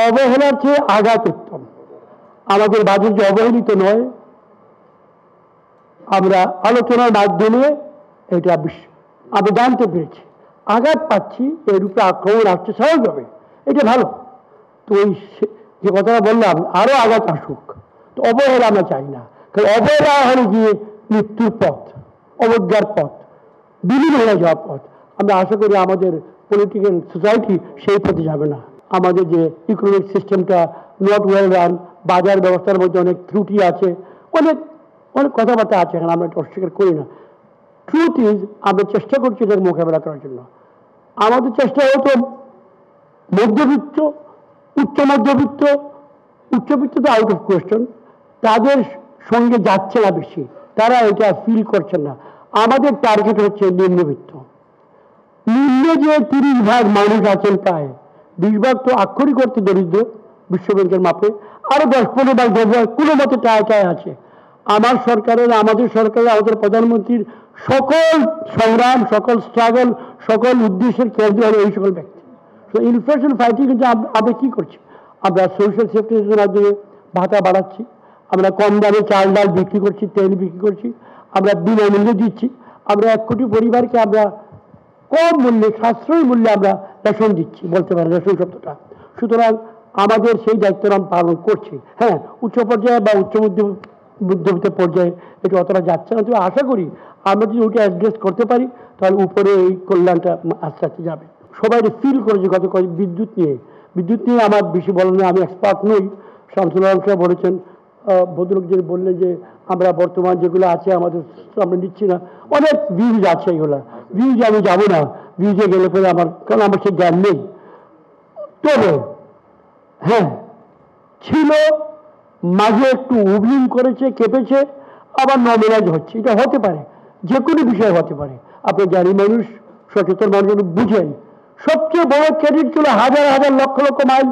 অবহেলার চেয়ে আঘাত উত্তম। আমাদের বাজেট যে অবহেলিত নয়, আমরা আলোচনার মাধ্যমে এটা আমরা জানতে পেরেছি। আঘাত পাচ্ছি, এর উপরে আক্রমণ আসছে স্বাভাবিকভাবে, এটা ভালো। তো ওই যে কথাটা বললাম, আরো আঘাত আসুক, তো অবহেলা আমরা চাই না। কারণ অবহেলা হলে গিয়ে মৃত্যুর পথ, অবজ্ঞার পথ, বিলীন হয়ে যাওয়ার পথ। আমরা আশা করি আমাদের পলিটিক্যাল সোসাইটি সেই পথে যাবে না। আমাদের যে ইকোনমিক সিস্টেমটা নট ওয়েল রান, বাজার ব্যবস্থার মধ্যে অনেক ত্রুটি আছে, অনেক অনেক কথাবার্তা আছে, এখানে আমরা এটা অস্বীকার করি না। ট্রুথ ইজ, আমরা চেষ্টা করছি এটাকে মোকাবেলা করার জন্য। আমাদের চেষ্টা হতো মধ্যবিত্ত, উচ্চ মধ্যবিত্ত, উচ্চবিত্ত তো আউট অফ কোয়েশ্চন, তাদের সঙ্গে যাচ্ছে না বেশি, তারা এটা ফিল করছেন না। আমাদের টার্গেট হচ্ছে নিম্নবিত্ত। নিম্নে যে 30 ভাগ মানুষ আছেন, প্রায় 20 ভাগ তো আক্ষরিক অর্থে দরিদ্র বিশ্বব্যাংকের মাপে, আরো 10-15 ভাগ 10 ভাগ কোনো মতে টায় আছে। আমার সরকারের, আমাদের সরকারের, আমাদের প্রধানমন্ত্রীর সকল সংগ্রাম, সকল স্ট্রাগল, সকল উদ্দেশ্যের কেন্দ্র হলো এই সকল ব্যক্তি। তো ইনফ্লেশন ফাইটিং কিন্তু আমরা কি করছি? আমরা সোশ্যাল সেফটির মাধ্যমে ভাতা বাড়াচ্ছি, আমরা কম দামে চাল ডাল বিক্রি করছি, তেল বিক্রি করছি, আমরা বিনামূল্যে দিচ্ছি, আমরা 1 কোটি পরিবারকে আমরা কম মূল্যে, সাশ্রয়ী মূল্যে আমরা রেশন দিচ্ছি, বলতে পারেন রেশন শব্দটা। সুতরাং আমাদের সেই দায়িত্ব আমরা পালন করছি। হ্যাঁ, উচ্চ পর্যায়ে বা উচ্চ মধ্যবিত্ত পর্যায়ে এটা অতটা যাচ্ছে না, তবে আশা করি আমরা যদি ওটা অ্যাড্রেস করতে পারি, তাহলে উপরে এই কল্যাণটা আস্তে আস্তে যাবে। সবাই ফিল করেছে গত বিদ্যুৎ নিয়ে আমার বেশি বলেন না, আমি এক্সপার্ট নই। শামসুল আলম সাহেব বলেছেন, ভদ্রলোক যে বললেন যে আমরা বর্তমান যেগুলো আছে আমাদের আমরা নিচ্ছি না, অনেক ভিউজ আছে, এগুলো ভিউজ আমি যাবো না, ভিউজে গেলে পরে কারণ আমার সে জ্ঞান নেই। তবে হ্যাঁ, ছিল, মাঝে একটু উবলিং করেছে, কেঁপেছে, আবার নর্মালাইজ হচ্ছে। এটা হতে পারে, যে কোনো বিষয় হতে পারে। আপনি জ্ঞানী মানুষ, সচেতন মানুষ বুঝেন। সবচেয়ে বড় ক্রেডিট ছিল হাজার হাজার লক্ষ লক্ষ মাইল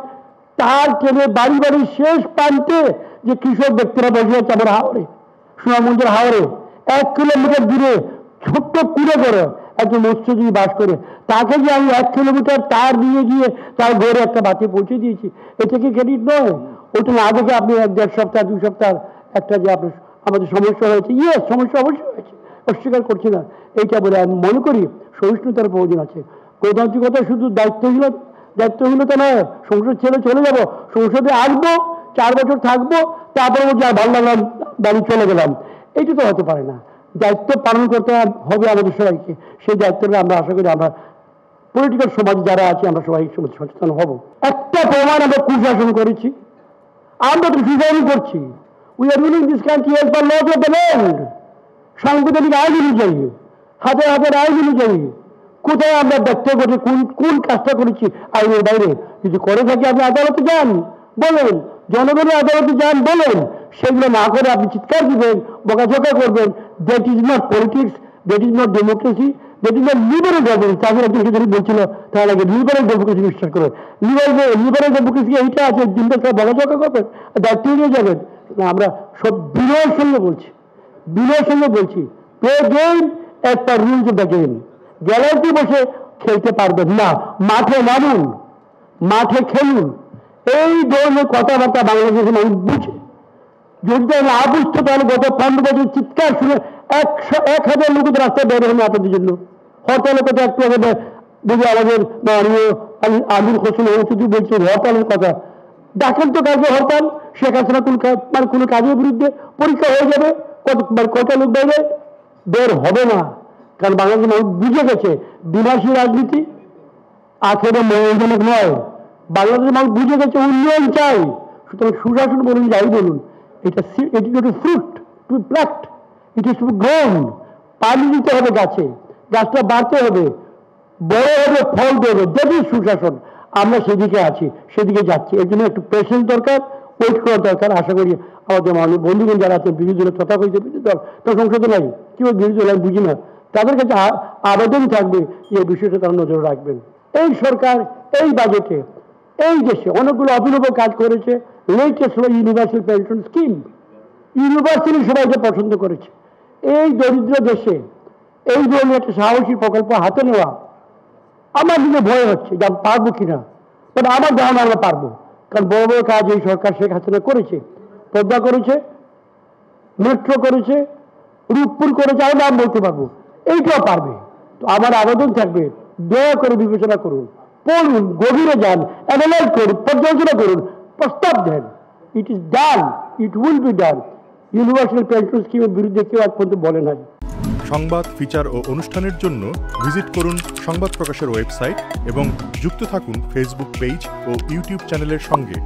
তার ট্রেনে বাড়ি বাড়ির শেষ প্রান্তে যে কৃষক ব্যক্তিরা বসে আছে আমার হাওড়ে, সুনামগঞ্জের হাওড়ে 1 কিলোমিটার দূরে ছোট্ট কুড়ে করে একজন মৎস্যজীবী বাস করে, তাকে যে আমি 1 কিলোমিটার তার দিয়ে গিয়ে তার ঘরে একটা বাতি পৌঁছে দিয়েছি, এটা কি ক্রেডিট নয়? ওটা না দেখে আপনি 1-1.5 সপ্তাহ 2 সপ্তাহ একটা যে আপনার আমাদের সমস্যা হয়েছে, সমস্যা অবশ্যই হয়েছে, অস্বীকার করছি না। এইটা বলে আমি মনে করি সহিষ্ণুতার প্রয়োজন আছে। গণতান্ত্রিকতা শুধু দায়িত্বহীনতা নয়। সংসদ ছেড়ে চলে যাব, সংসদে আসবো, 4 বছর থাকবো, তারপরে যা ভালো লাগলাম বাড়ি চলে গেলাম, এইটা তো হতে পারে না। দায়িত্ব পালন করতে হবে আমাদের সবাইকে। সেই দায়িত্বটা আমরা আশা করি আমরা পলিটিক্যাল সমাজ যারা আছে আমরা সবাই সচেতন হব। একটা প্রমাণ আমরা কুশাসন করেছি, আমরা তো সুশাসন করছি। We are ruling this country as per lodge of the land, সাংবিধানিক আইন অনুযায়ী, হাজার হাজার আইন অনুযায়ী। কোথায় আমরা ব্যক্ত করছি, কোন কাজটা করেছি আইনের বাইরে? যদি করে থাকি আপনি আদালতে যান, বলেন, জনগণের আদালতে যান, বলেন। সেগুলো না করে আপনি চিৎকার দিবেন, বকাঝকা করবেন, that is not politics, that is not democracy, that is not liberal democracy. তাদের একজন যদি বলছিল তাহলে আগে লিবারেল ডেমোক্রেসি বিশ্বাস করে, লিবারেল ডেমোক্রেসি এইটা আছে, দিনটা বকাঝকা করবেন, দায়িত্ব নিয়ে যাবেন। আমরা সব বিনয়ের সঙ্গে বলছি, play game as per rules of the game. গ্যালারিতে বসে খেলতে পারবেন না, মাঠে নামুন, মাঠে খেলুন। এই ধরনের কথাবার্তা বাংলাদেশের মানুষ বুঝে। যদি না বুঝতে তাহলে গত 15 বছর চিৎকার শুনে 1,000 লোক রাস্তায় বের হন আপনাদের জন্য। হরতালের কথা একটু আগে যদি আমাদের মাননীয় আমির হোসেন শুধু বলছেন হরতালের কথা, ডাকেন তো কাজে হরতাল। শেখ হাসিনা কোনো কাজের বিরুদ্ধে পরীক্ষা হয়ে যাবে, কটা লোক বাইরে বের হবে না। কারণ বাংলাদেশ মানুষ বুঝে গেছে বিনাশী রাজনীতি আখেরে মনোরঞ্জনক নয়। বাংলাদেশের মানুষ বুঝে গেছে উন্নয়ন চাই। সুতরাং সুশাসন বলুন, যাই বলুন, এটা fruit to plant, it is to grown. পানি দিতে হবে গাছে, গাছটা বাড়তে হবে, বড় হবে, ফল দেবে, দ্যাট ইজ সুশাসন। আমরা সেদিকে আছি, সেদিকে যাচ্ছি। এর জন্য একটু পেশেন্স দরকার, ওয়েট করা দরকার। আশা করি আমাদের মাননীয় বন্ধুগণ যারা আছে, বিরোধী দলের কথা কইতে বিরোধী দল তো সংসদে নাই, কিভাবে বিরোধী দল আমি বুঝি না, তাদের কাছে আবেদন থাকবে যে এই বিষয়টা তারা নজর রাখবেন। এই সরকার এই বাজেটে এই দেশে অনেকগুলো অভিনব কাজ করেছে। লেটেস্ট হলো ইউনিভার্সাল পেনশন স্কিম, ইউনিভার্সালি সবাইকে পছন্দ করেছে। এই দরিদ্র দেশে এই ধরনের একটা সাহসী প্রকল্প হাতে নেওয়া আমার দিকে ভয় হচ্ছে যে আমি পারবো কিনা, বাট আমার ধারণা আমরা পারবো। কারণ বড় বড় কাজ এই সরকার শেখ হাসিনা করেছে, পদ্মা করেছে, মেট্রো করেছে, রূপপুর করেছে, আমি নাম বলতে পারবো, এইটাও পারবে। তো আমার আবেদন থাকবে, দয়া করে বিবেচনা করুন, পড়ুন, গভীরে যান, অ্যানালাইজ করুন, পর্যালোচনা করুন, প্রস্তাব দেন। It is done, it will be done. Universal pension স্কিমের বিরুদ্ধে কেউ আজ পর্যন্ত বলে নাই। সংবাদ, ফিচার ও অনুষ্ঠানের জন্য ভিজিট করুন সংবাদ প্রকাশের ওয়েবসাইট এবং যুক্ত থাকুন ফেসবুক পেজ ও ইউটিউব চ্যানেলের সঙ্গে।